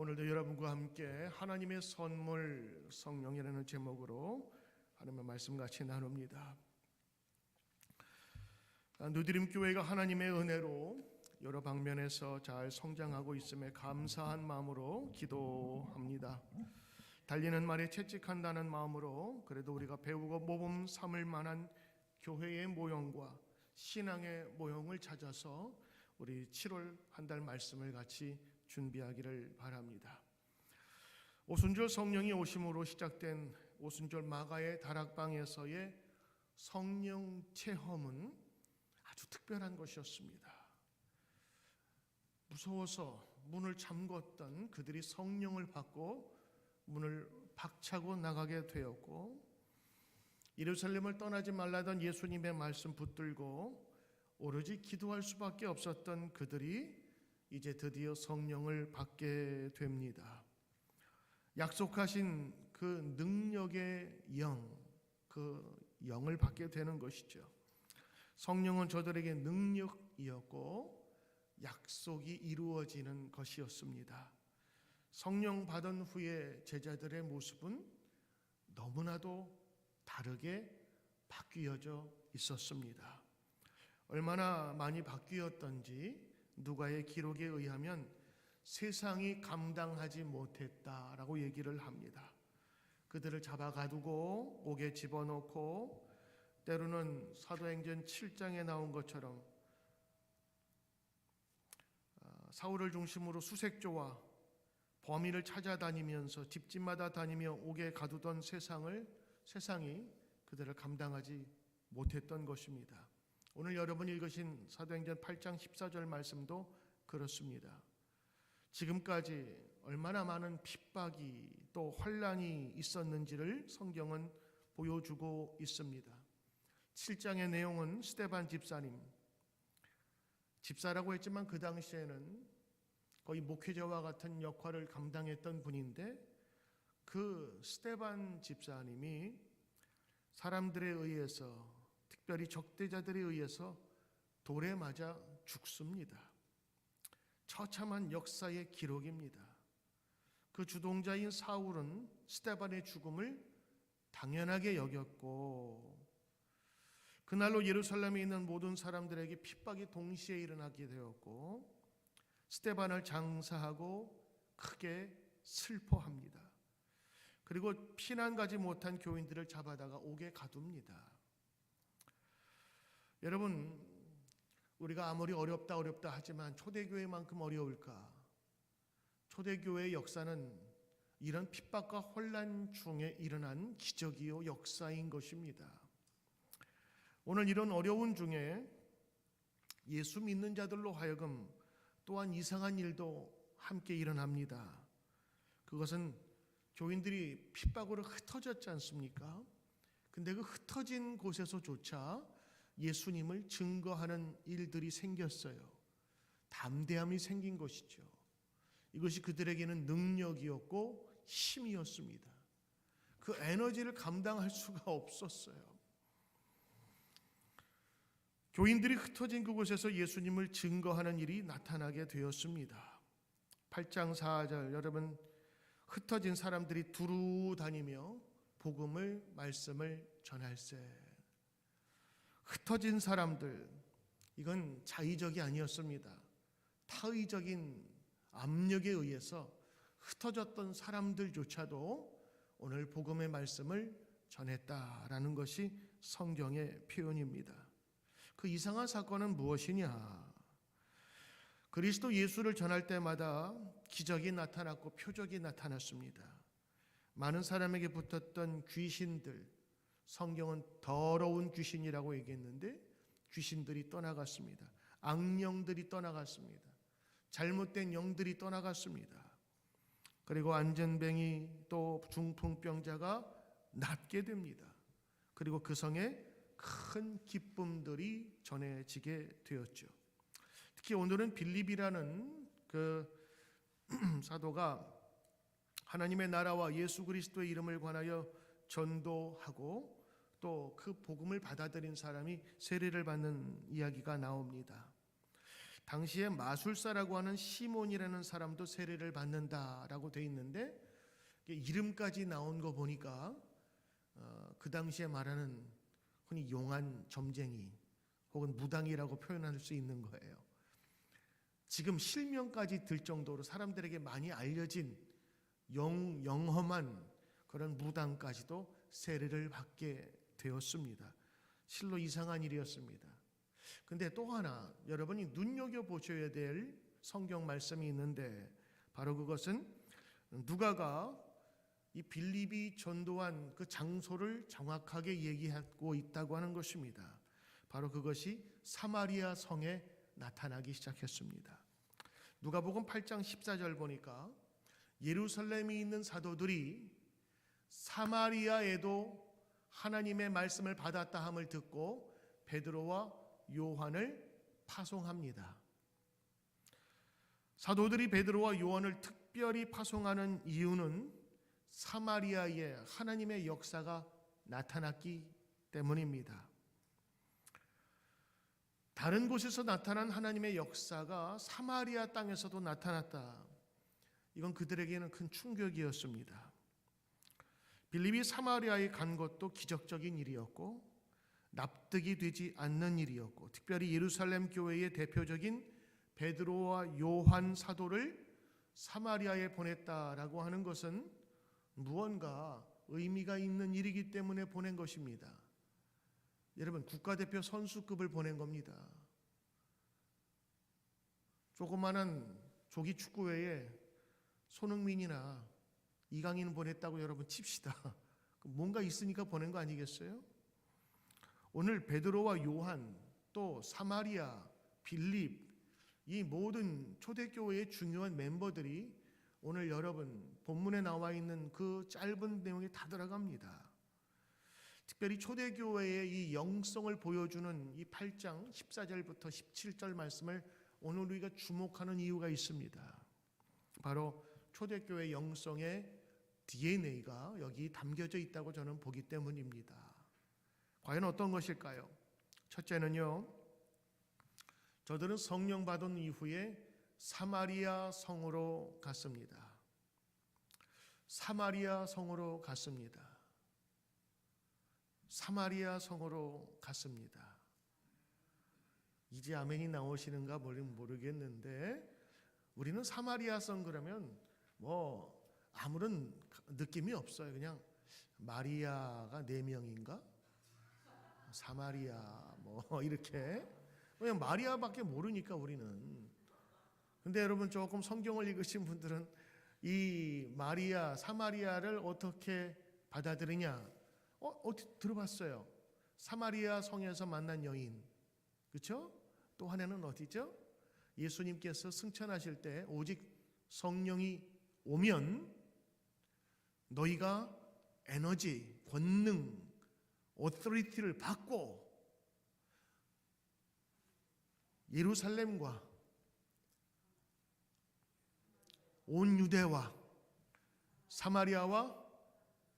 오늘도 여러분과 함께 하나님의 선물 성령이라는 제목으로 하나님의 말씀 같이 나눕니다. 누드림 교회가 하나님의 은혜로 여러 방면에서 잘 성장하고 있음에 감사한 마음으로 기도합니다. 달리는 말에 채찍한다는 마음으로 그래도 우리가 배우고 모범 삼을 만한 교회의 모형과 신앙의 모형을 찾아서 우리 7월 한 달 말씀을 같이 준비하기를 바랍니다. 오순절 성령이 오심으로 시작된 오순절 마가의 다락방에서의 성령 체험은 아주 특별한 것이었습니다. 무서워서 문을 잠궜던 그들이 성령을 받고 문을 박차고 나가게 되었고, 예루살렘을 떠나지 말라던 예수님의 말씀 붙들고 오로지 기도할 수밖에 없었던 그들이 이제 드디어 성령을 받게 됩니다. 약속하신 그 능력의 영, 그 영을 받게 되는 것이죠. 성령은 저들에게 능력이었고 약속이 이루어지는 것이었습니다. 성령 받은 후에 제자들의 모습은 너무나도 다르게 바뀌어져 있었습니다. 얼마나 많이 바뀌었던지 누가의 기록에 의하면 세상이 감당하지 못했다라고 얘기를 합니다. 그들을 잡아가두고 옥에 집어넣고 때로는 사도행전 7장에 나온 것처럼 사울을 중심으로 수색조와 범인을 찾아다니면서 집집마다 다니며 옥에 가두던 세상이 그들을 감당하지 못했던 것입니다. 오늘 여러분이 읽으신 사도행전 8장 14절 말씀도 그렇습니다. 지금까지 얼마나 많은 핍박이 또 환난이 있었는지를 성경은 보여주고 있습니다. 7장의 내용은 스데반 집사라고 했지만 그 당시에는 거의 목회자와 같은 역할을 감당했던 분인데, 그 스데반 집사님이 사람들에 의해서, 특별히 적대자들에 의해서 돌에 맞아 죽습니다. 처참한 역사의 기록입니다. 그 주동자인 사울은 스데반의 죽음을 당연하게 여겼고, 그날로 예루살렘에 있는 모든 사람들에게 핍박이 동시에 일어나게 되었고, 스데반을 장사하고 크게 슬퍼합니다. 그리고 피난 가지 못한 교인들을 잡아다가 옥에 가둡니다. 여러분, 우리가 아무리 어렵다 하지만 초대교회만큼 어려울까? 초대교회의 역사는 이런 핍박과 혼란 중에 일어난 기적이요 역사인 것입니다. 오늘 이런 어려운 중에 예수 믿는 자들로 하여금 또한 이상한 일도 함께 일어납니다. 그것은 교인들이 핍박으로 흩어졌지 않습니까? 근데 그 흩어진 곳에서조차 예수님을 증거하는 일들이 생겼어요. 담대함이 생긴 것이죠. 이것이 그들에게는 능력이었고 힘이었습니다. 그 에너지를 감당할 수가 없었어요. 교인들이 흩어진 그곳에서 예수님을 증거하는 일이 나타나게 되었습니다. 8장 4절, 여러분, 흩어진 사람들이 두루 다니며 말씀을 전할세. 흩어진 사람들, 이건 자의적이 아니었습니다. 타의적인 압력에 의해서 흩어졌던 사람들조차도 오늘 복음의 말씀을 전했다라는 것이 성경의 표현입니다. 그 이상한 사건은 무엇이냐? 그리스도 예수를 전할 때마다 기적이 나타났고 표적이 나타났습니다. 많은 사람에게 붙었던 귀신들, 성경은 더러운 귀신이라고 얘기했는데 귀신들이 떠나갔습니다. 악령들이 떠나갔습니다. 잘못된 영들이 떠나갔습니다. 그리고 안전뱅이 또 중풍병자가 낫게 됩니다. 그리고 그 성에 큰 기쁨들이 전해지게 되었죠. 특히 오늘은 빌립이라는 그 사도가 하나님의 나라와 예수 그리스도의 이름을 관하여 전도하고 또 그 복음을 받아들인 사람이 세례를 받는 이야기가 나옵니다. 당시에 마술사라고 하는 시몬이라는 사람도 세례를 받는다라고 돼 있는데 이름까지 나온 거 보니까 그 당시에 말하는 흔히 용한 점쟁이 혹은 무당이라고 표현할 수 있는 거예요. 지금 실명까지 들 정도로 사람들에게 많이 알려진 영험한 그런 무당까지도 세례를 받게 되었습니다. 실로 이상한 일이었습니다. 근데 또 하나 여러분이 눈여겨보셔야 될 성경 말씀이 있는데 바로 그것은 누가가 이 빌립이 전도한 그 장소를 정확하게 얘기하고 있다고 하는 것입니다. 바로 그것이 사마리아 성에 나타나기 시작했습니다. 누가복음 8장 14절 보니까 예루살렘에 있는 사도들이 사마리아에도 하나님의 말씀을 받았다 함을 듣고 베드로와 요한을 파송합니다. 사도들이 베드로와 요한을 특별히 파송하는 이유는 사마리아에 하나님의 역사가 나타났기 때문입니다. 다른 곳에서 나타난 하나님의 역사가 사마리아 땅에서도 나타났다. 이건 그들에게는 큰 충격이었습니다. 빌립이 사마리아에 간 것도 기적적인 일이었고 납득이 되지 않는 일이었고 특별히 예루살렘 교회의 대표적인 베드로와 요한 사도를 사마리아에 보냈다라고 하는 것은 무언가 의미가 있는 일이기 때문에 보낸 것입니다. 여러분 국가대표 선수급을 보낸 겁니다. 조그마한 조기 축구회에 손흥민이나 이강인을 보냈다고 여러분 칩시다. 뭔가 있으니까 보낸 거 아니겠어요? 오늘 베드로와 요한 또 사마리아, 빌립 이 모든 초대교회의 중요한 멤버들이 오늘 여러분 본문에 나와 있는 그 짧은 내용에 다 들어갑니다. 특별히 초대교회의 이 영성을 보여주는 이 8장 14절부터 17절 말씀을 오늘 우리가 주목하는 이유가 있습니다. 바로 초대교회 영성의 DNA가 여기 담겨져 있다고 저는 보기 때문입니다. 과연 어떤 것일까요? 첫째는요, 저들은 성령 받은 이후에 사마리아 성으로 갔습니다. 사마리아 성으로 갔습니다. 사마리아 성으로 갔습니다. 이제 아멘이 나오시는가 모르겠는데 우리는 사마리아 성 그러면 뭐 아무런 느낌이 없어요. 그냥 마리아가 4명인가? 사마리아 뭐 이렇게 그냥 마리아밖에 모르니까 우리는. 근데 여러분 조금 성경을 읽으신 분들은 이 마리아 사마리아를 어떻게 받아들이냐? 어디 들어봤어요? 사마리아 성에서 만난 여인, 그렇죠? 또 하나는 어디죠? 예수님께서 승천하실 때 오직 성령이 오면 너희가 에너지, 권능, 오토리티를 받고 예루살렘과 온 유대와 사마리아와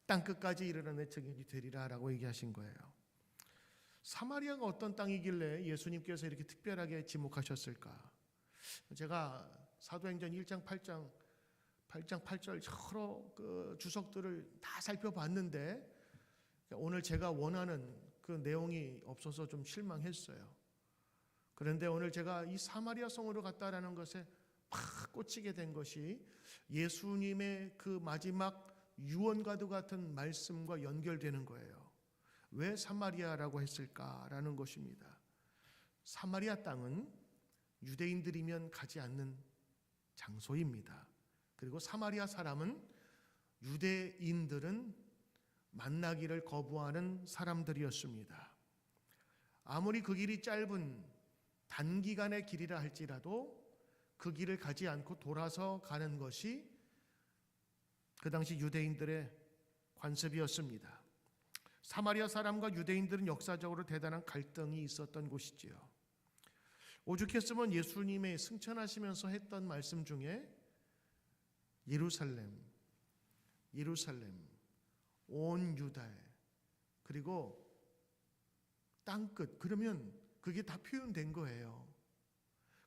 땅끝까지 이르러 내 증인이 되리라라고 얘기하신 거예요. 사마리아가 어떤 땅이길래 예수님께서 이렇게 특별하게 지목하셨을까? 제가 사도행전 1장 8장 8절 여러 그 주석들을 다 살펴봤는데 오늘 제가 원하는 그 내용이 없어서 좀 실망했어요. 그런데 오늘 제가 이 사마리아 성으로 갔다라는 것에 팍 꽂히게 된 것이 예수님의 그 마지막 유언과도 같은 말씀과 연결되는 거예요. 왜 사마리아라고 했을까라는 것입니다. 사마리아 땅은 유대인들이면 가지 않는 장소입니다. 그리고 사마리아 사람은 유대인들은 만나기를 거부하는 사람들이었습니다. 아무리 그 길이 짧은 단기간의 길이라 할지라도 그 길을 가지 않고 돌아서 가는 것이 그 당시 유대인들의 관습이었습니다. 사마리아 사람과 유대인들은 역사적으로 대단한 갈등이 있었던 곳이지요. 오죽했으면 예수님의 승천하시면서 했던 말씀 중에 예루살렘, 온 유다에 그리고 땅끝 그러면 그게 다 표현된 거예요.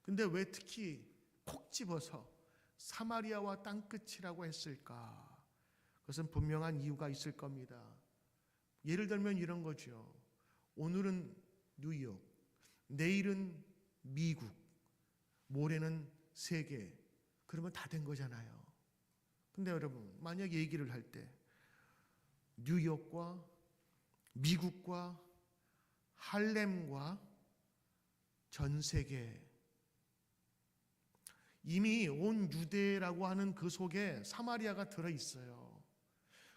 근데 왜 특히 콕 집어서 사마리아와 땅끝이라고 했을까? 그것은 분명한 이유가 있을 겁니다. 예를 들면 이런 거죠. 오늘은 뉴욕, 내일은 미국, 모레는 세계. 그러면 다 된 거잖아요. 근데 여러분, 만약 얘기를 할 때 뉴욕과 미국과 할렘과 전 세계, 이미 온 유대라고 하는 그 속에 사마리아가 들어있어요.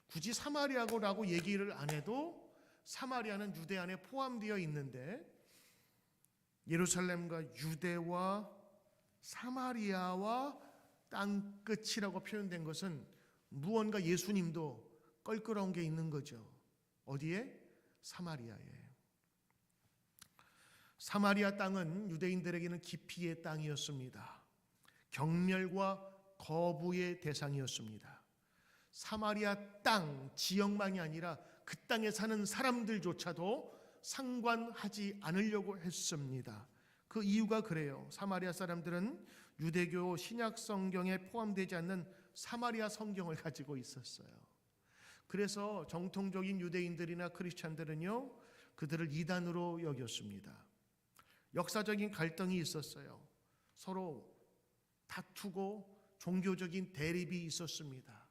굳이 사마리아라고 얘기를 안 해도 사마리아는 유대 안에 포함되어 있는데, 예루살렘과 유대와 사마리아와 땅끝이라고 표현된 것은 무언가 예수님도 껄끄러운 게 있는 거죠. 어디에? 사마리아에. 사마리아 땅은 유대인들에게는 기피의 땅이었습니다. 경멸과 거부의 대상이었습니다. 사마리아 땅 지역만이 아니라 그 땅에 사는 사람들조차도 상관하지 않으려고 했습니다. 그 이유가 그래요. 사마리아 사람들은 유대교 신약 성경에 포함되지 않는 사마리아 성경을 가지고 있었어요. 그래서 정통적인 유대인들이나 크리스찬들은요, 그들을 이단으로 여겼습니다. 역사적인 갈등이 있었어요. 서로 다투고 종교적인 대립이 있었습니다.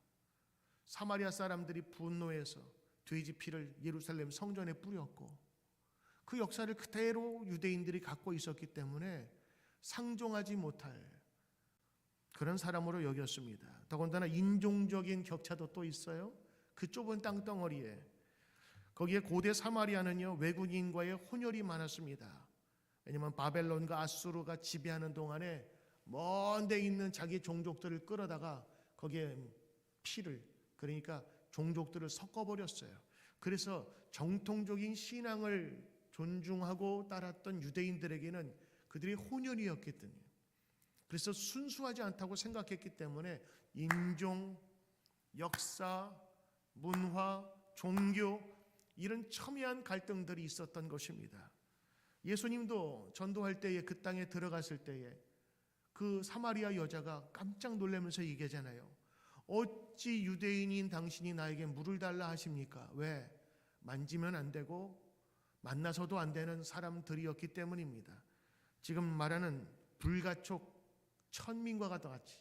사마리아 사람들이 분노해서 돼지 피를 예루살렘 성전에 뿌렸고, 그 역사를 그대로 유대인들이 갖고 있었기 때문에 상종하지 못할 그런 사람으로 여겼습니다. 더군다나 인종적인 격차도 또 있어요. 그 좁은 땅덩어리에, 거기에 고대 사마리아는요, 외국인과의 혼혈이 많았습니다. 왜냐하면 바벨론과 아수르가 지배하는 동안에 먼 데 있는 자기 종족들을 끌어다가 거기에 피를, 그러니까 종족들을 섞어버렸어요. 그래서 정통적인 신앙을 존중하고 따랐던 유대인들에게는 그들이 혼혈이었기 때문에, 그래서 순수하지 않다고 생각했기 때문에 인종, 역사, 문화, 종교, 이런 첨예한 갈등들이 있었던 것입니다. 예수님도 전도할 때에 그 땅에 들어갔을 때에 그 사마리아 여자가 깜짝 놀라면서 얘기하잖아요. 어찌 유대인인 당신이 나에게 물을 달라 하십니까? 왜? 만지면 안 되고 만나서도 안 되는 사람들이었기 때문입니다. 지금 말하는 불가촉 천민과 같이,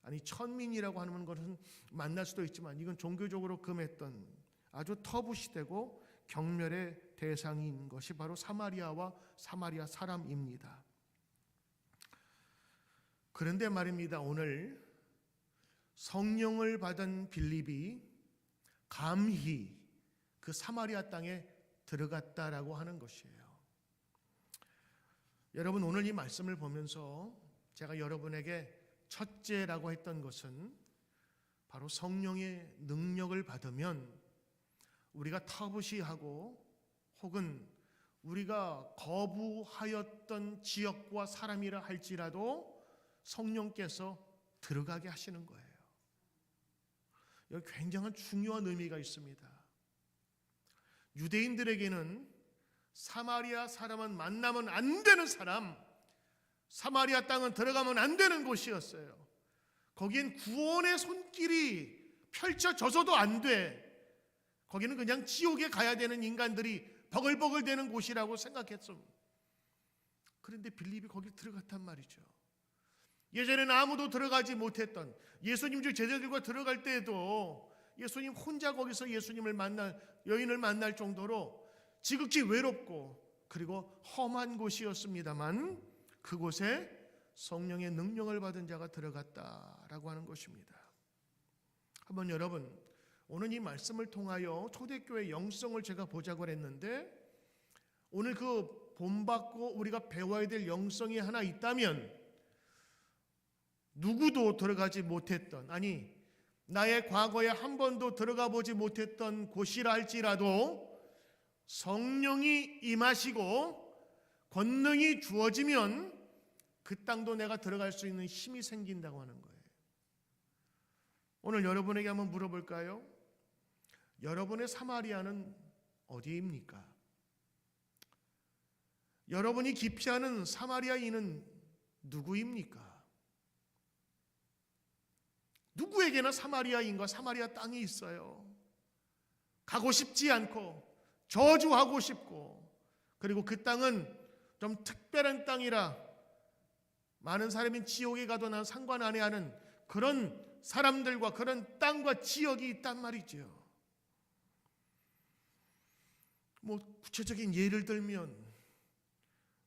아니 천민이라고 하는 것은 만날 수도 있지만 이건 종교적으로 금했던 아주 터부시되고 경멸의 대상인 것이 바로 사마리아와 사마리아 사람입니다. 그런데 말입니다, 오늘 성령을 받은 빌립이 감히 그 사마리아 땅에 들어갔다라고 하는 것이에요. 여러분, 오늘 이 말씀을 보면서 제가 여러분에게 첫째라고 했던 것은 바로 성령의 능력을 받으면 우리가 터부시하고 혹은 우리가 거부하였던 지역과 사람이라 할지라도 성령께서 들어가게 하시는 거예요. 여기 굉장한 중요한 의미가 있습니다. 유대인들에게는 사마리아 사람은 만나면 안 되는 사람, 사마리아 땅은 들어가면 안 되는 곳이었어요. 거기엔 구원의 손길이 펼쳐져서도 안 돼. 거기는 그냥 지옥에 가야 되는 인간들이 버글버글 되는 곳이라고 생각했습니다. 그런데 빌립이 거기 들어갔단 말이죠. 예전에는 아무도 들어가지 못했던 예수님 중 제자들과 들어갈 때에도 예수님 혼자 거기서 예수님을 만날, 여인을 만날 정도로 지극히 외롭고 그리고 험한 곳이었습니다만 그곳에 성령의 능력을 받은 자가 들어갔다라고 하는 것입니다. 한번 여러분, 오늘 이 말씀을 통하여 초대교회 영성을 제가 보자고 했는데, 오늘 그 본받고 우리가 배워야 될 영성이 하나 있다면 누구도 들어가지 못했던, 아니 나의 과거에 한 번도 들어가 보지 못했던 곳이라 할지라도 성령이 임하시고 권능이 주어지면 그 땅도 내가 들어갈 수 있는 힘이 생긴다고 하는 거예요. 오늘 여러분에게 한번 물어볼까요? 여러분의 사마리아는 어디입니까? 여러분이 기피하는 사마리아인은 누구입니까? 누구에게나 사마리아인과 사마리아 땅이 있어요. 가고 싶지 않고 저주하고 싶고, 그리고 그 땅은 좀 특별한 땅이라 많은 사람이 지옥에 가도 난 상관 안 해 하는 그런 사람들과 그런 땅과 지역이 있단 말이죠. 뭐 구체적인 예를 들면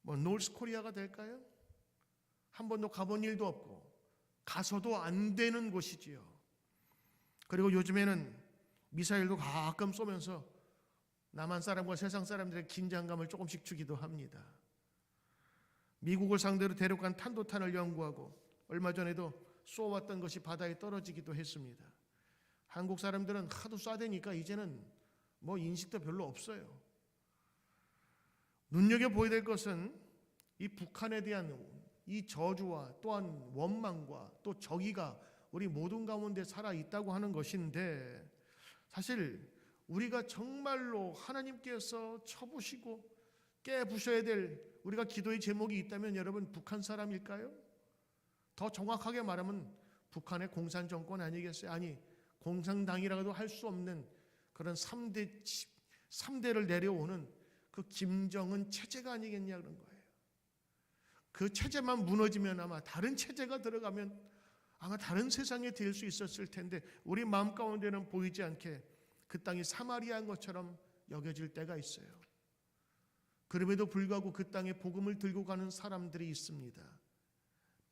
노스코리아가 될까요? 한 번도 가본 일도 없고 가서도 안 되는 곳이지요. 그리고 요즘에는 미사일도 가끔 쏘면서 남한 사람과 세상 사람들의 긴장감을 조금씩 주기도 합니다. 미국을 상대로 대륙간 탄도탄을 연구하고 얼마 전에도 쏘았던 것이 바다에 떨어지기도 했습니다. 한국 사람들은 하도 쏴대니까 이제는 인식도 별로 없어요. 눈여겨보아야 될 것은 이 북한에 대한 이 저주와 또한 원망과 또 적의가 우리 모든 가운데 살아있다고 하는 것인데, 사실 우리가 정말로 하나님께서 쳐부시고 깨부셔야 될 우리가 기도의 제목이 있다면 여러분 북한 사람일까요? 더 정확하게 말하면 북한의 공산정권 아니겠어요? 아니, 공산당이라고도 할 수 없는 그런 3대를 내려오는 그 김정은 체제가 아니겠냐 그런 거예요. 그 체제만 무너지면 아마 다른 체제가 들어가면 아마 다른 세상에 될 수 있었을 텐데, 우리 마음 가운데는 보이지 않게 그 땅이 사마리아인 것처럼 여겨질 때가 있어요. 그럼에도 불구하고 그 땅에 복음을 들고 가는 사람들이 있습니다.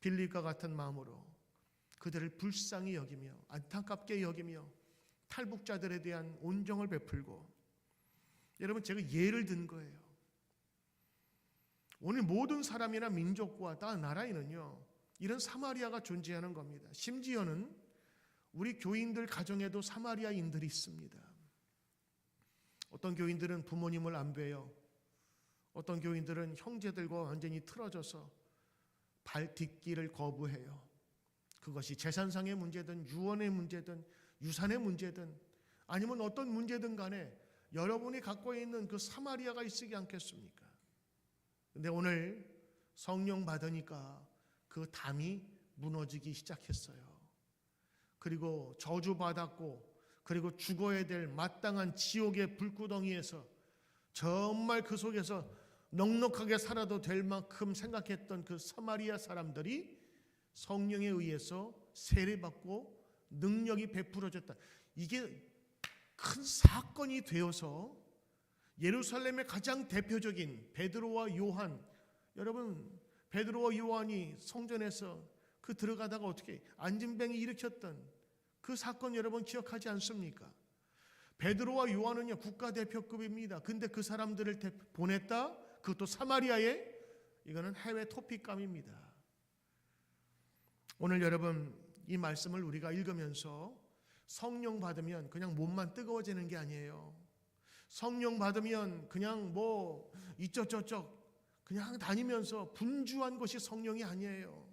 빌립과 같은 마음으로 그들을 불쌍히 여기며 안타깝게 여기며 탈북자들에 대한 온정을 베풀고, 여러분 제가 예를 든 거예요. 오늘 모든 사람이나 민족과 다 나라에는요 이런 사마리아가 존재하는 겁니다. 심지어는 우리 교인들 가정에도 사마리아인들이 있습니다. 어떤 교인들은 부모님을 안 뵈요. 어떤 교인들은 형제들과 완전히 틀어져서 발 딛기를 거부해요. 그것이 재산상의 문제든 유언의 문제든 유산의 문제든 아니면 어떤 문제든 간에 여러분이 갖고 있는 그 사마리아가 있으지 않겠습니까? 근데 오늘 성령 받으니까 그 담이 무너지기 시작했어요. 그리고 저주받았고, 그리고 죽어야 될 마땅한 지옥의 불구덩이에서 정말 그 속에서 넉넉하게 살아도 될 만큼 생각했던 그 사마리아 사람들이 성령에 의해서 세례받고 능력이 베풀어졌다. 이게 큰 사건이 되어서 예루살렘의 가장 대표적인 베드로와 요한, 여러분 베드로와 요한이 성전에서 그 들어가다가 어떻게 안진뱅이 일으켰던 그 사건 여러분 기억하지 않습니까? 베드로와 요한은요 국가대표급입니다. 근데 그 사람들을 보냈다? 그것도 사마리아에? 이거는 해외 토픽감입니다. 오늘 여러분 이 말씀을 우리가 읽으면서 성령 받으면 그냥 몸만 뜨거워지는 게 아니에요. 성령 받으면 그냥 이쪽저쪽 그냥 다니면서 분주한 것이 성령이 아니에요.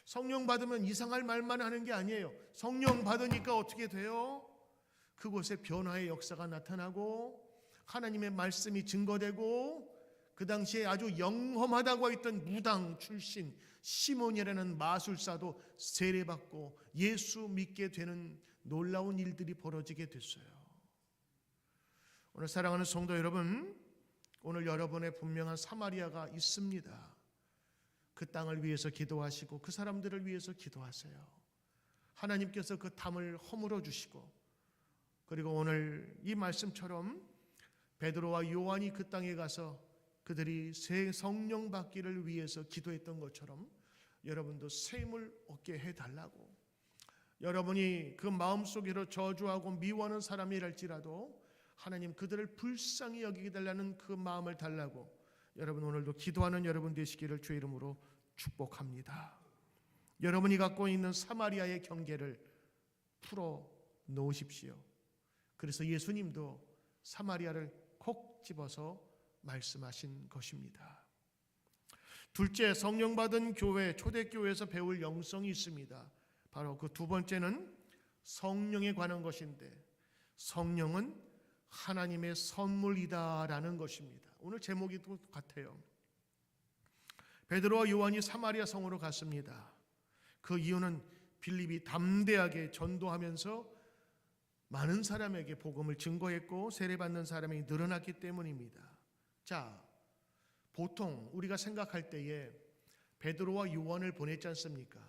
성령 받으면 이상할 말만 하는 게 아니에요. 성령 받으니까 어떻게 돼요? 그곳에 변화의 역사가 나타나고 하나님의 말씀이 증거되고, 그 당시에 아주 영험하다고 했던 무당 출신 시몬이라는 마술사도 세례받고 예수 믿게 되는 놀라운 일들이 벌어지게 됐어요. 오늘 사랑하는 성도 여러분, 오늘 여러분의 분명한 사마리아가 있습니다. 그 땅을 위해서 기도하시고 그 사람들을 위해서 기도하세요. 하나님께서 그 담을 허물어 주시고, 그리고 오늘 이 말씀처럼 베드로와 요한이 그 땅에 가서 그들이 새 성령 받기를 위해서 기도했던 것처럼 여러분도 새 힘을 얻게 해달라고, 여러분이 그 마음속으로 저주하고 미워하는 사람이랄지라도 하나님 그들을 불쌍히 여기게 달라는 그 마음을 달라고 여러분 오늘도 기도하는 여러분 되시기를 주의 이름으로 축복합니다. 여러분이 갖고 있는 사마리아의 경계를 풀어 놓으십시오. 그래서 예수님도 사마리아를 콕 집어서 말씀하신 것입니다. 둘째, 성령 받은 교회, 초대교회에서 배울 영성이 있습니다. 바로 그 두 번째는 성령에 관한 것인데, 성령은 하나님의 선물이다라는 것입니다. 오늘 제목이 똑같아요. 베드로와 요한이 사마리아 성으로 갔습니다. 그 이유는 빌립이 담대하게 전도하면서 많은 사람에게 복음을 증거했고 세례받는 사람이 늘어났기 때문입니다. 자, 보통 우리가 생각할 때에 베드로와 요한을 보냈지 않습니까?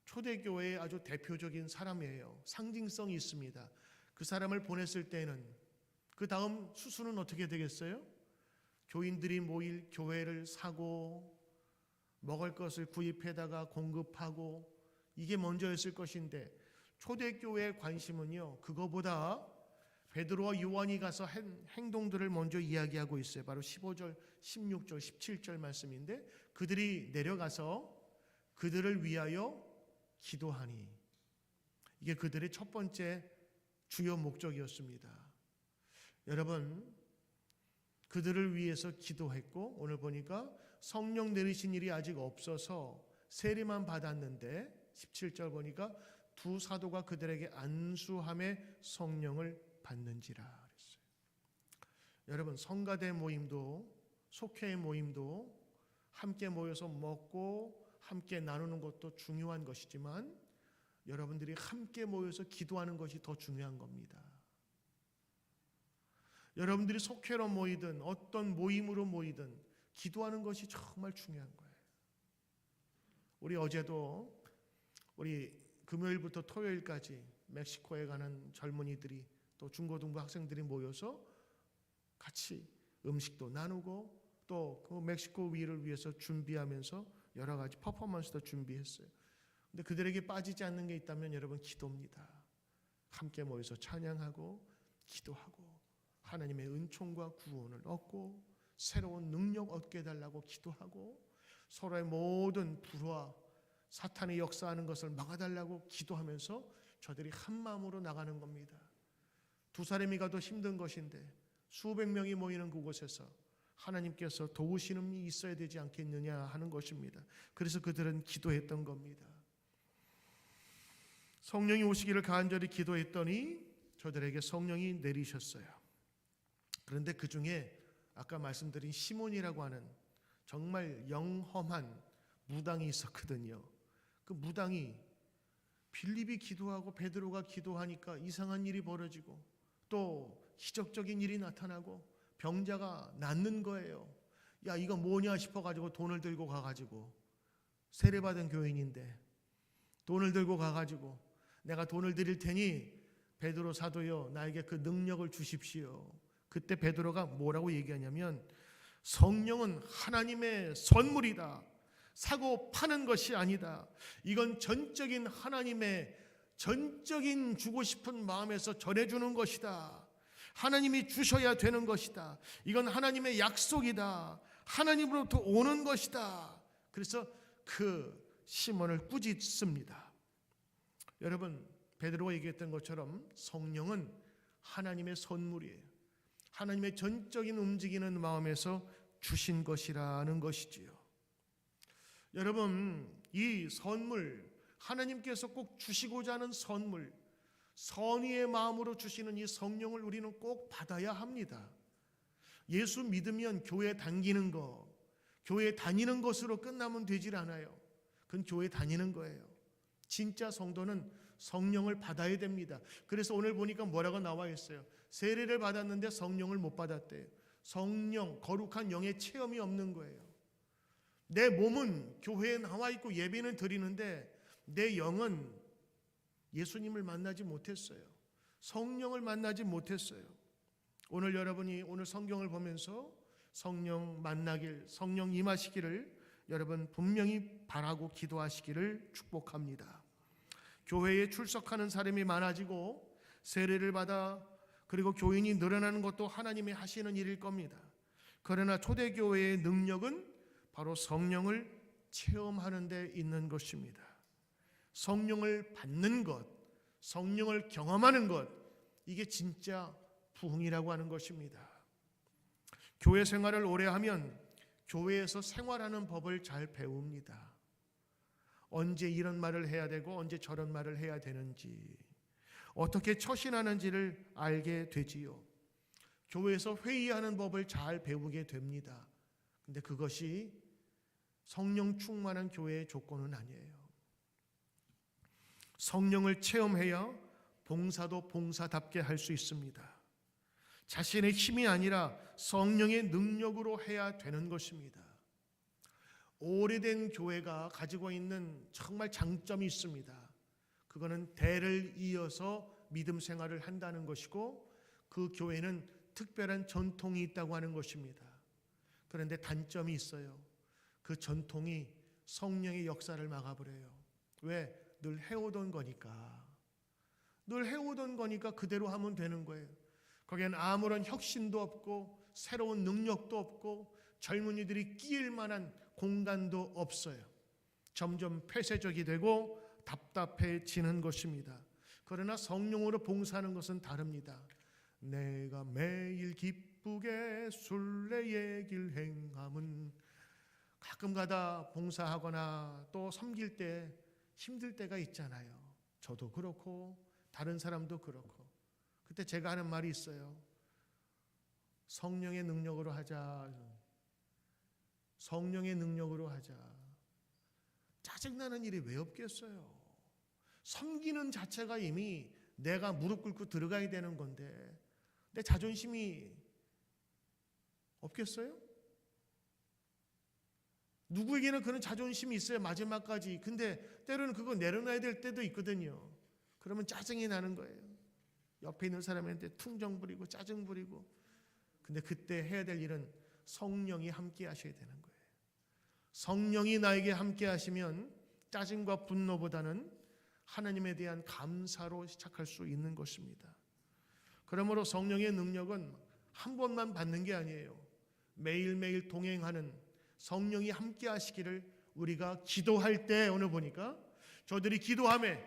초대교회의 아주 대표적인 사람이에요. 상징성이 있습니다. 그 사람을 보냈을 때는 그 다음 수순은 어떻게 되겠어요? 교인들이 모일 교회를 사고 먹을 것을 구입해다가 공급하고 이게 먼저였을 것인데 초대교회의 관심은요, 그거보다 베드로와 요한이 가서 한 행동들을 먼저 이야기하고 있어요. 바로 15절, 16절, 17절 말씀인데 그들이 내려가서 그들을 위하여 기도하니, 이게 그들의 첫 번째 주요 목적이었습니다. 여러분, 그들을 위해서 기도했고 오늘 보니까 성령 내리신 일이 아직 없어서 세례만 받았는데 17절 보니까 두 사도가 그들에게 안수함에 성령을 받는지라 그랬어요. 여러분, 성가대 모임도 속회의 모임도 함께 모여서 먹고 함께 나누는 것도 중요한 것이지만 여러분들이 함께 모여서 기도하는 것이 더 중요한 겁니다. 여러분들이 속회로 모이든 어떤 모임으로 모이든 기도하는 것이 정말 중요한 거예요. 우리 어제도 우리 금요일부터 토요일까지 멕시코에 가는 젊은이들이 또 중고등부 학생들이 모여서 같이 음식도 나누고 또 그 멕시코 위를 위해서 준비하면서 여러 가지 퍼포먼스도 준비했어요. 근데 그들에게 빠지지 않는 게 있다면 여러분, 기도입니다. 함께 모여서 찬양하고 기도하고 하나님의 은총과 구원을 얻고 새로운 능력 얻게 해달라고 기도하고 서로의 모든 불화 사탄이 역사하는 것을 막아달라고 기도하면서 저들이 한 마음으로 나가는 겁니다. 두 사람이 가도 힘든 것인데 수백 명이 모이는 그곳에서 하나님께서 도우시는 일이 있어야 되지 않겠느냐 하는 것입니다. 그래서 그들은 기도했던 겁니다. 성령이 오시기를 간절히 기도했더니 저들에게 성령이 내리셨어요. 그런데 그 중에 아까 말씀드린 시몬이라고 하는 정말 영험한 무당이 있었거든요. 그 무당이 빌립이 기도하고 베드로가 기도하니까 이상한 일이 벌어지고 또 기적적인 일이 나타나고 병자가 낫는 거예요. 야, 이거 뭐냐 싶어가지고 돈을 들고 가가지고, 세례받은 교인인데 돈을 들고 가가지고 내가 돈을 드릴 테니 베드로 사도요, 나에게 그 능력을 주십시오. 그때 베드로가 뭐라고 얘기하냐면 성령은 하나님의 선물이다. 사고 파는 것이 아니다. 이건 전적인 하나님의 전적인 주고 싶은 마음에서 전해주는 것이다. 하나님이 주셔야 되는 것이다. 이건 하나님의 약속이다. 하나님으로부터 오는 것이다. 그래서 그 시몬을 꾸짖습니다. 여러분, 베드로가 얘기했던 것처럼 성령은 하나님의 선물이에요. 하나님의 전적인 움직이는 마음에서 주신 것이라는 것이지요. 여러분, 이 선물, 하나님께서 꼭 주시고자 하는 선물, 선의의 마음으로 주시는 이 성령을 우리는 꼭 받아야 합니다. 예수 믿으면 교회 다니는 거, 교회 다니는 것으로 끝나면 되질 않아요. 그건 교회 다니는 거예요. 진짜 성도는 성령을 받아야 됩니다. 그래서 오늘 보니까 뭐라고 나와 있어요? 세례를 받았는데 성령을 못 받았대요. 성령, 거룩한 영의 체험이 없는 거예요. 내 몸은 교회에 나와 있고 예배는 드리는데 내 영은 예수님을 만나지 못했어요. 성령을 만나지 못했어요. 오늘 여러분이 오늘 성경을 보면서 성령 만나길, 성령 임하시기를 여러분 분명히 바라고 기도하시기를 축복합니다. 교회에 출석하는 사람이 많아지고 세례를 받아 그리고 교인이 늘어나는 것도 하나님이 하시는 일일 겁니다. 그러나 초대교회의 능력은 바로 성령을 체험하는 데 있는 것입니다. 성령을 받는 것, 성령을 경험하는 것, 이게 진짜 부흥이라고 하는 것입니다. 교회 생활을 오래 하면 교회에서 생활하는 법을 잘 배웁니다. 언제 이런 말을 해야 되고 언제 저런 말을 해야 되는지, 어떻게 처신하는지를 알게 되지요. 교회에서 회의하는 법을 잘 배우게 됩니다. 근데 그것이 성령 충만한 교회의 조건은 아니에요. 성령을 체험해야 봉사도 봉사답게 할 수 있습니다. 자신의 힘이 아니라 성령의 능력으로 해야 되는 것입니다. 오래된 교회가 가지고 있는 정말 장점이 있습니다. 그거는 대를 이어서 믿음 생활을 한다는 것이고 그 교회는 특별한 전통이 있다고 하는 것입니다. 그런데 단점이 있어요. 그 전통이 성령의 역사를 막아버려요. 왜? 늘 해오던 거니까. 늘 해오던 거니까 그대로 하면 되는 거예요. 거기에는 아무런 혁신도 없고 새로운 능력도 없고 젊은이들이 끼일 만한 공간도 없어요. 점점 폐쇄적이 되고 답답해지는 것입니다. 그러나 성령으로 봉사하는 것은 다릅니다. 내가 매일 기쁘게 순례의 길 행함은, 가끔가다 봉사하거나 또 섬길 때 힘들 때가 있잖아요. 저도 그렇고 다른 사람도 그렇고. 그때 제가 하는 말이 있어요. 성령의 능력으로 하자. 성령의 능력으로 하자. 짜증나는 일이 왜 없겠어요? 섬기는 자체가 이미 내가 무릎 꿇고 들어가야 되는 건데 내 자존심이 없겠어요? 누구에게는 그런 자존심이 있어요, 마지막까지. 근데 때로는 그거 내려놔야 될 때도 있거든요. 그러면 짜증이 나는 거예요. 옆에 있는 사람한테 퉁정 부리고 짜증 부리고. 근데 그때 해야 될 일은 성령이 함께 하셔야 되는 거예요. 성령이 나에게 함께 하시면 짜증과 분노보다는 하나님에 대한 감사로 시작할 수 있는 것입니다. 그러므로 성령의 능력은 한 번만 받는 게 아니에요. 매일매일 동행하는 성령이 함께 하시기를 우리가 기도할 때, 오늘 보니까 저들이 기도하며,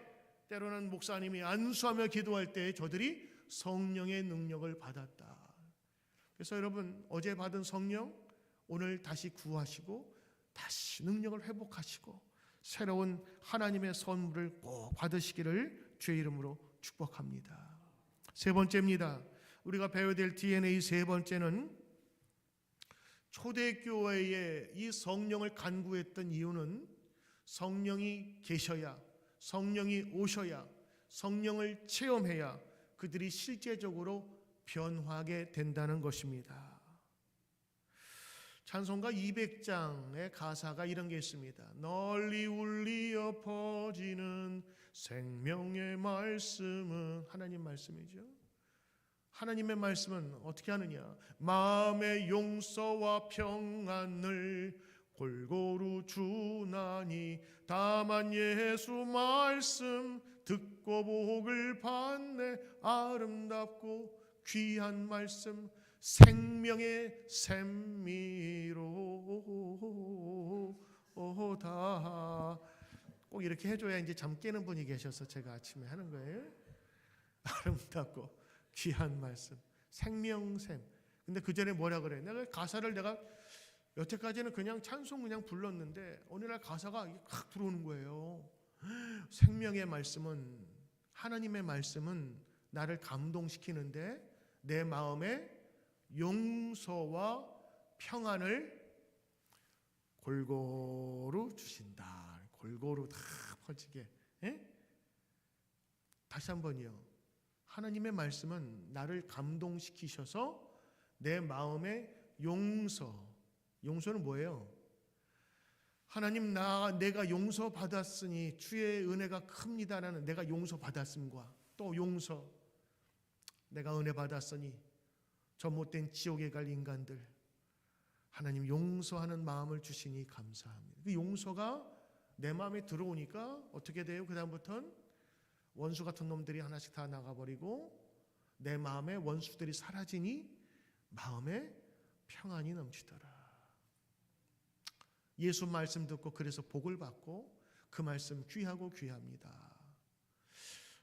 때로는 목사님이 안수하며 기도할 때 저들이 성령의 능력을 받았다. 그래서 여러분, 어제 받은 성령 오늘 다시 구하시고 다시 능력을 회복하시고 새로운 하나님의 선물을 꼭 받으시기를 주의 이름으로 축복합니다. 세 번째입니다. 우리가 배워야 될 DNA 세 번째는, 초대교회에 이 성령을 간구했던 이유는 성령이 계셔야, 성령이 오셔야, 성령을 체험해야 그들이 실제적으로 변화하게 된다는 것입니다. 찬송가 200장의 가사가 이런 게 있습니다. 널리 울리어 퍼지는 생명의 말씀은, 하나님 말씀이죠. 하나님의 말씀은 어떻게 하느냐? 마음의 용서와 평안을 골고루 주나니 다만 예수 말씀 듣고 복을 받네. 아름답고 귀한 말씀, 생명의 샘미로다. 꼭 이렇게 해줘야 이제 잠 깨는 분이 계셔서 제가 아침에 하는 거예요. 아름답고 귀한 말씀, 생명샘. 근데 그 전에 뭐라 그래? 내가 가사를 여태까지는 그냥 찬송 그냥 불렀는데 어느 날 가사가 확 들어오는 거예요. 생명의 말씀은, 하나님의 말씀은 나를 감동시키는데 내 마음에 용서와 평안을 골고루 주신다. 골고루 다 퍼지게. 다시 한번요. 하나님의 말씀은 나를 감동시키셔서 내 마음에 용서는 뭐예요? 하나님, 내가 용서받았으니 주의 은혜가 큽니다라는 내가 용서받았음과 또 내가 은혜 받았으니 저 못된 지옥에 갈 인간들 하나님 용서하는 마음을 주시니 감사합니다. 그 용서가 내 마음에 들어오니까 어떻게 돼요? 그 다음부터는 원수 같은 놈들이 하나씩 다 나가버리고 내 마음에 원수들이 사라지니 마음에 평안이 넘치더라. 예수 말씀 듣고 그래서 복을 받고 그 말씀 귀하고 귀합니다.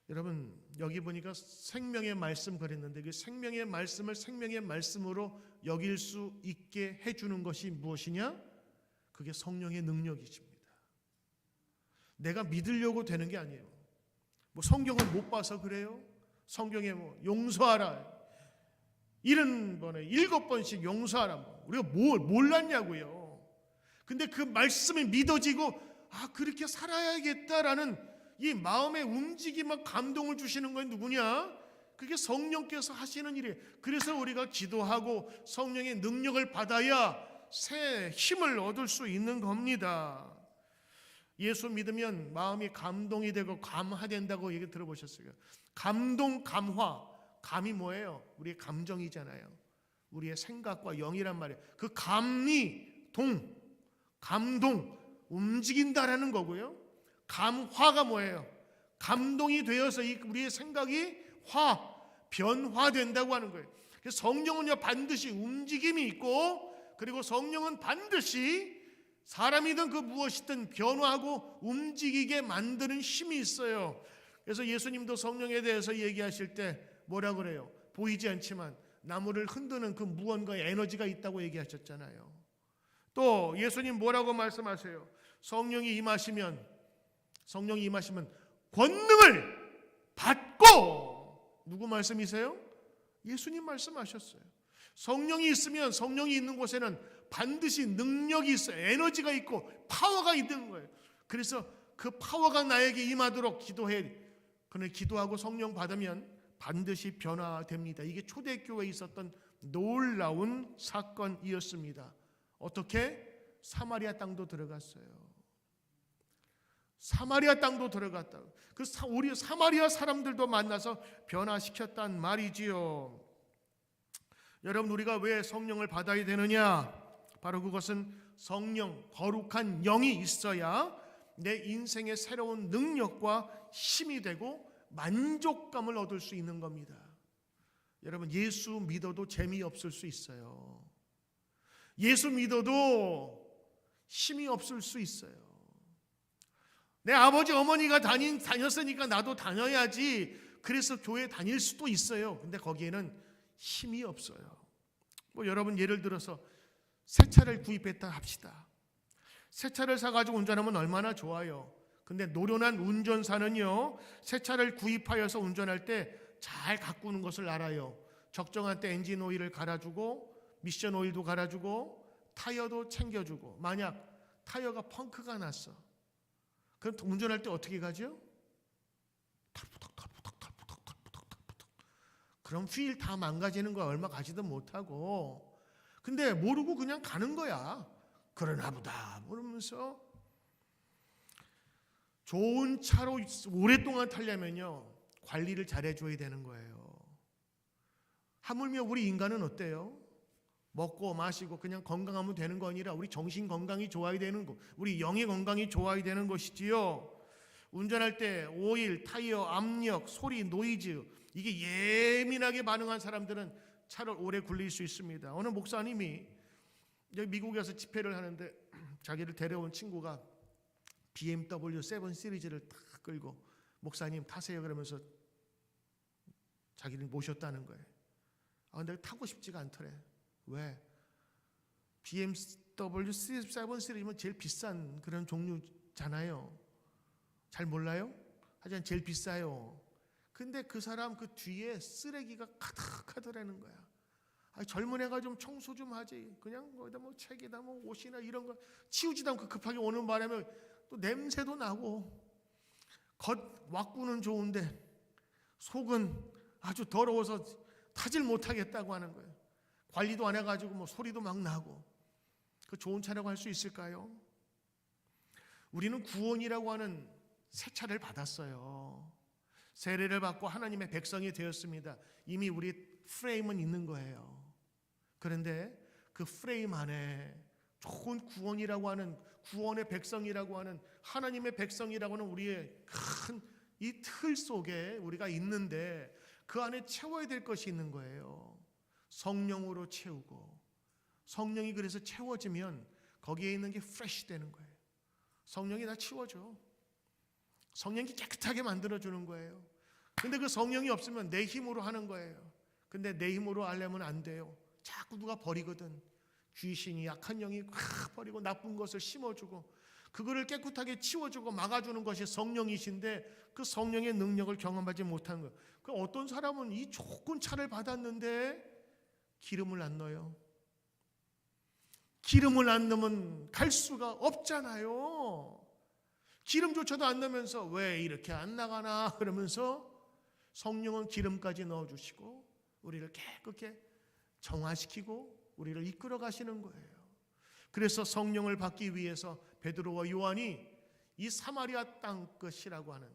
여러분, 여기 보니까 생명의 말씀 그랬는데 그 생명의 말씀을 생명의 말씀으로 여길 수 있게 해주는 것이 무엇이냐? 그게 성령의 능력이십니다. 내가 믿으려고 되는 게 아니에요. 뭐 성경을 못 봐서 그래요? 성경에 뭐 용서하라 70번에 7번씩 용서하라, 우리가 뭘 몰랐냐고요. 근데 그 말씀이 믿어지고 그렇게 살아야겠다라는 이 마음의 움직임과 감동을 주시는 건 누구냐? 그게 성령께서 하시는 일이에요. 그래서 우리가 기도하고 성령의 능력을 받아야 새 힘을 얻을 수 있는 겁니다. 예수 믿으면 마음이 감동이 되고 감화된다고 얘기 들어보셨어요? 감동, 감화. 감이 뭐예요? 우리의 감정이잖아요. 우리의 생각과 영이란 말이에요. 그 감이 감동, 움직인다라는 거고요. 감화가 뭐예요? 감동이 되어서 우리의 생각이 변화된다고 하는 거예요. 그래서 성령은요 반드시 움직임이 있고, 그리고 성령은 반드시 사람이든 그 무엇이든 변화하고 움직이게 만드는 힘이 있어요. 그래서 예수님도 성령에 대해서 얘기하실 때 뭐라 그래요? 보이지 않지만 나무를 흔드는 그 무언가의 에너지가 있다고 얘기하셨잖아요. 또 예수님 뭐라고 말씀하세요? 성령이 임하시면 권능을 받고, 누구 말씀이세요? 예수님 말씀하셨어요. 성령이 있으면, 성령이 있는 곳에는 반드시 능력이 있어요. 에너지가 있고 파워가 있는 거예요. 그래서 그 파워가 나에게 임하도록 기도해. 그는 기도하고 성령 받으면 반드시 변화됩니다. 이게 초대교회에 있었던 놀라운 사건이었습니다. 어떻게? 사마리아 땅도 들어갔어요. 사마리아 땅도 들어갔다. 우리 사마리아 사람들도 만나서 변화시켰단 말이지요. 여러분, 우리가 왜 성령을 받아야 되느냐? 바로 그것은 성령, 거룩한 영이 있어야 내 인생의 새로운 능력과 힘이 되고 만족감을 얻을 수 있는 겁니다. 여러분, 예수 믿어도 재미없을 수 있어요. 예수 믿어도 힘이 없을 수 있어요. 내 아버지 어머니가 다녔으니까 나도 다녀야지, 그래서 교회 다닐 수도 있어요. 근데 거기에는 힘이 없어요. 여러분, 예를 들어서 새 차를 구입했다 합시다. 새 차를 사가지고 운전하면 얼마나 좋아요. 근데 노련한 운전사는요, 새 차를 구입하여서 운전할 때 잘 가꾸는 것을 알아요. 적정한 때 엔진 오일을 갈아주고, 미션 오일도 갈아주고, 타이어도 챙겨주고. 만약 타이어가 펑크가 났어, 그럼 운전할 때 어떻게 가죠? 그럼 휠 다 망가지는 거야. 얼마 가지도 못하고. 근데 모르고 그냥 가는 거야. 그러나 보다 모르면서. 좋은 차로 오랫동안 타려면요, 관리를 잘해줘야 되는 거예요. 하물며 우리 인간은 어때요? 먹고 마시고 그냥 건강하면 되는 거 아니라 우리 정신 건강이 좋아야 되는 거, 우리 영의 건강이 좋아야 되는 것이지요. 운전할 때 오일, 타이어, 압력, 소리, 노이즈, 이게 예민하게 반응한 사람들은 차를 오래 굴릴 수 있습니다. 어느 목사님이 여기 미국에서 집회를 하는데 자기를 데려온 친구가 BMW 7 시리즈를 딱 끌고 목사님 타세요 그러면서 자기를 모셨다는 거예요. 근데 타고 싶지가 않더래. 왜? BMW 7 시리즈면 제일 비싼 그런 종류잖아요. 잘 몰라요? 하지만 제일 비싸요. 근데 그 사람 그 뒤에 쓰레기가 가득하더라는 거야. 젊은 애가 좀 청소 좀 하지. 그냥 거기다 책이다 옷이나 이런 거 치우지도 않고 급하게 오는 바람에 또 냄새도 나고, 겉 왁구는 좋은데 속은 아주 더러워서 타질 못하겠다고 하는 거예요. 관리도 안 해가지고 소리도 막 나고. 그 좋은 차라고 할 수 있을까요? 우리는 구원이라고 하는 새 차를 받았어요. 세례를 받고 하나님의 백성이 되었습니다. 이미 우리 프레임은 있는 거예요. 그런데 그 프레임 안에 좋은 구원이라고 하는, 구원의 백성이라고 하는, 하나님의 백성이라고 하는 우리의 큰 이 틀 속에 우리가 있는데, 그 안에 채워야 될 것이 있는 거예요. 성령으로 채우고, 성령이 그래서 채워지면 거기에 있는 게 프레시 되는 거예요. 성령이 다 치워줘. 성령이 깨끗하게 만들어주는 거예요. 근데 그 성령이 없으면 내 힘으로 하는 거예요. 근데 내 힘으로 하려면 안 돼요. 자꾸 누가 버리거든. 귀신이, 약한 영이 버리고 나쁜 것을 심어주고, 그거를 깨끗하게 치워주고 막아주는 것이 성령이신데, 그 성령의 능력을 경험하지 못한 거예요. 그 어떤 사람은 이 좋은 차를 받았는데 기름을 안 넣어요. 기름을 안 넣으면 갈 수가 없잖아요. 기름조차도 안 넣으면서 왜 이렇게 안 나가나 그러면서 성령은 기름까지 넣어주시고 우리를 깨끗게 정화시키고 우리를 이끌어 가시는 거예요. 그래서 성령을 받기 위해서 베드로와 요한이 이 사마리아 땅끝이라고 하는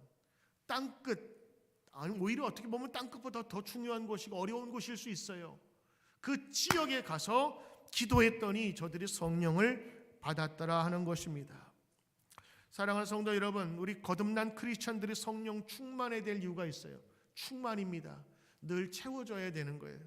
땅끝, 아니 오히려 어떻게 보면 땅끝보다 더 중요한 곳이고 어려운 곳일 수 있어요. 그 지역에 가서 기도했더니 저들이 성령을 받았더라 하는 것입니다. 사랑하는 성도 여러분, 우리 거듭난 크리스천들이 성령 충만해야 될 이유가 있어요. 충만입니다. 늘 채워져야 되는 거예요.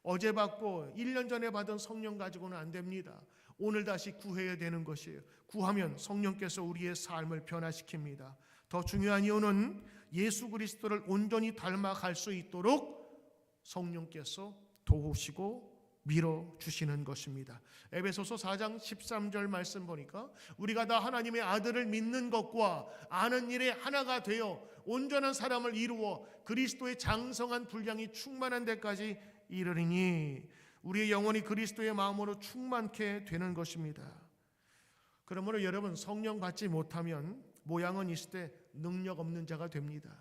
어제 받고 1년 전에 받은 성령 가지고는 안 됩니다. 오늘 다시 구해야 되는 것이에요. 구하면 성령께서 우리의 삶을 변화시킵니다. 더 중요한 이유는 예수 그리스도를 온전히 닮아갈 수 있도록 성령께서 도우시고 밀어주시는 것입니다. 에베소서 4장 13절 말씀 보니까 우리가 다 하나님의 아들을 믿는 것과 아는 일에 하나가 되어 온전한 사람을 이루어 그리스도의 장성한 분량이 충만한 데까지 이르리니 우리의 영혼이 그리스도의 마음으로 충만케 되는 것입니다. 그러므로 여러분, 성령 받지 못하면 모양은 있을 때 능력 없는 자가 됩니다.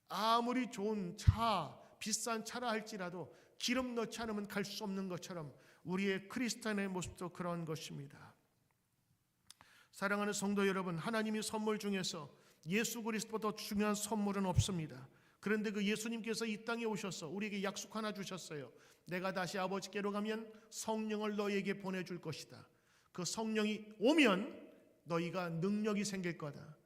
아무리 좋은 차, 비싼 차라 할지라도 기름 넣지 않으면 갈 수 없는 것처럼 우리의 크리스찬의 모습도 그런 것입니다. 사랑하는 성도 여러분, 하나님이 선물 중에서 예수 그리스도보다 중요한 선물은 없습니다. 그런데 그 예수님께서 이 땅에 오셔서 우리에게 약속 하나 주셨어요. 내가 다시 아버지께로 가면 성령을 너희에게 보내줄 것이다. 그 성령이 오면 너희가 능력이 생길 거다.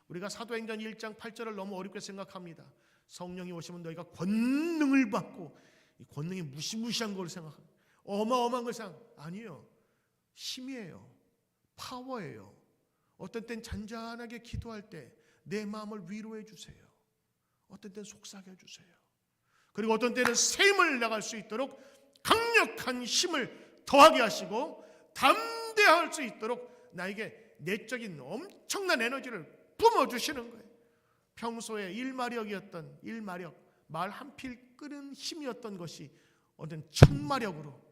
우리가 사도행전 1장 8절을 너무 어렵게 생각합니다. 성령이 오시면 너희가 권능을 받고, 이 권능이 무시무시한 걸 생각합니다. 어마어마한 걸 생각. 아니에요. 힘이에요. 파워예요. 어떤 땐 잔잔하게 기도할 때 내 마음을 위로해 주세요. 어떤 때는 속삭여 주세요. 그리고 어떤 때는 샘을 나갈 수 있도록 강력한 힘을 더하게 하시고 담대할 수 있도록 나에게 내적인 엄청난 에너지를 뿜어주시는 거예요. 평소에 일마력이었던 말 한 필 끄는 힘이었던 것이 어떤 천마력으로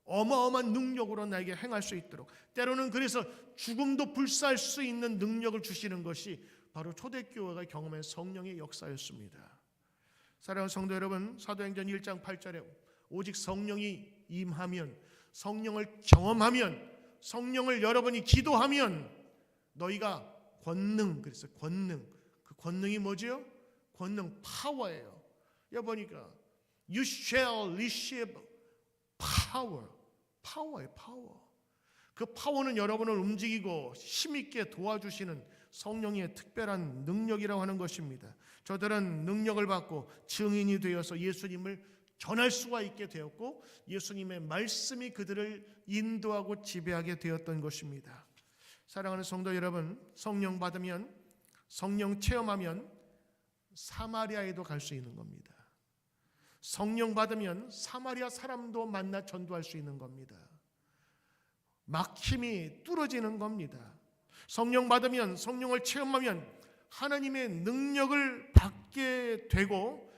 어마어마한 능력으로 나에게 행할 수 있도록, 때로는 그래서 죽음도 불사할 수 있는 능력을 주시는 것이 바로 초대교회가 경험한 성령의 역사였습니다. 사랑하는 성도 여러분, 사도행전 1장 8절에 오직 성령이 임하면, 성령을 경험하면, 성령을 여러분이 기도하면 너희가 권능, 그래서 권능, 그 권능이 뭐죠? 권능, 파워예요. 여기 보니까 You shall receive power. 파워예요, 파워. 그 파워는 여러분을 움직이고 힘있게 도와주시는 성령의 특별한 능력이라고 하는 것입니다. 저들은 능력을 받고 증인이 되어서 예수님을 전할 수가 있게 되었고 예수님의 말씀이 그들을 인도하고 지배하게 되었던 것입니다. 사랑하는 성도 여러분, 성령 받으면, 성령 체험하면 사마리아에도 갈 수 있는 겁니다. 성령 받으면 사마리아 사람도 만나 전도할 수 있는 겁니다. 막힘이 뚫어지는 겁니다. 성령 받으면, 성령을 체험하면 하나님의 능력을 받게 되고,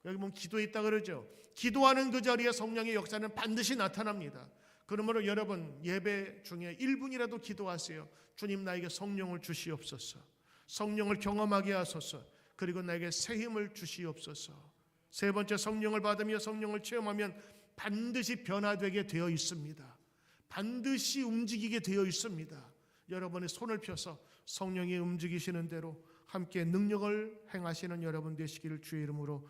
여기 보면 기도에 있다 그러죠. 기도하는 그 자리에 성령의 역사는 반드시 나타납니다. 그러므로 여러분, 예배 중에 1분이라도 기도하세요. 주님, 나에게 성령을 주시옵소서. 성령을 경험하게 하소서. 그리고 나에게 새 힘을 주시옵소서. 세 번째, 성령을 받으며 성령을 체험하면 반드시 변화되게 되어 있습니다. 반드시 움직이게 되어 있습니다. 여러분의 손을 펴서 성령이 움직이시는 대로 함께 능력을 행하시는 여러분 되시기를 주의 이름으로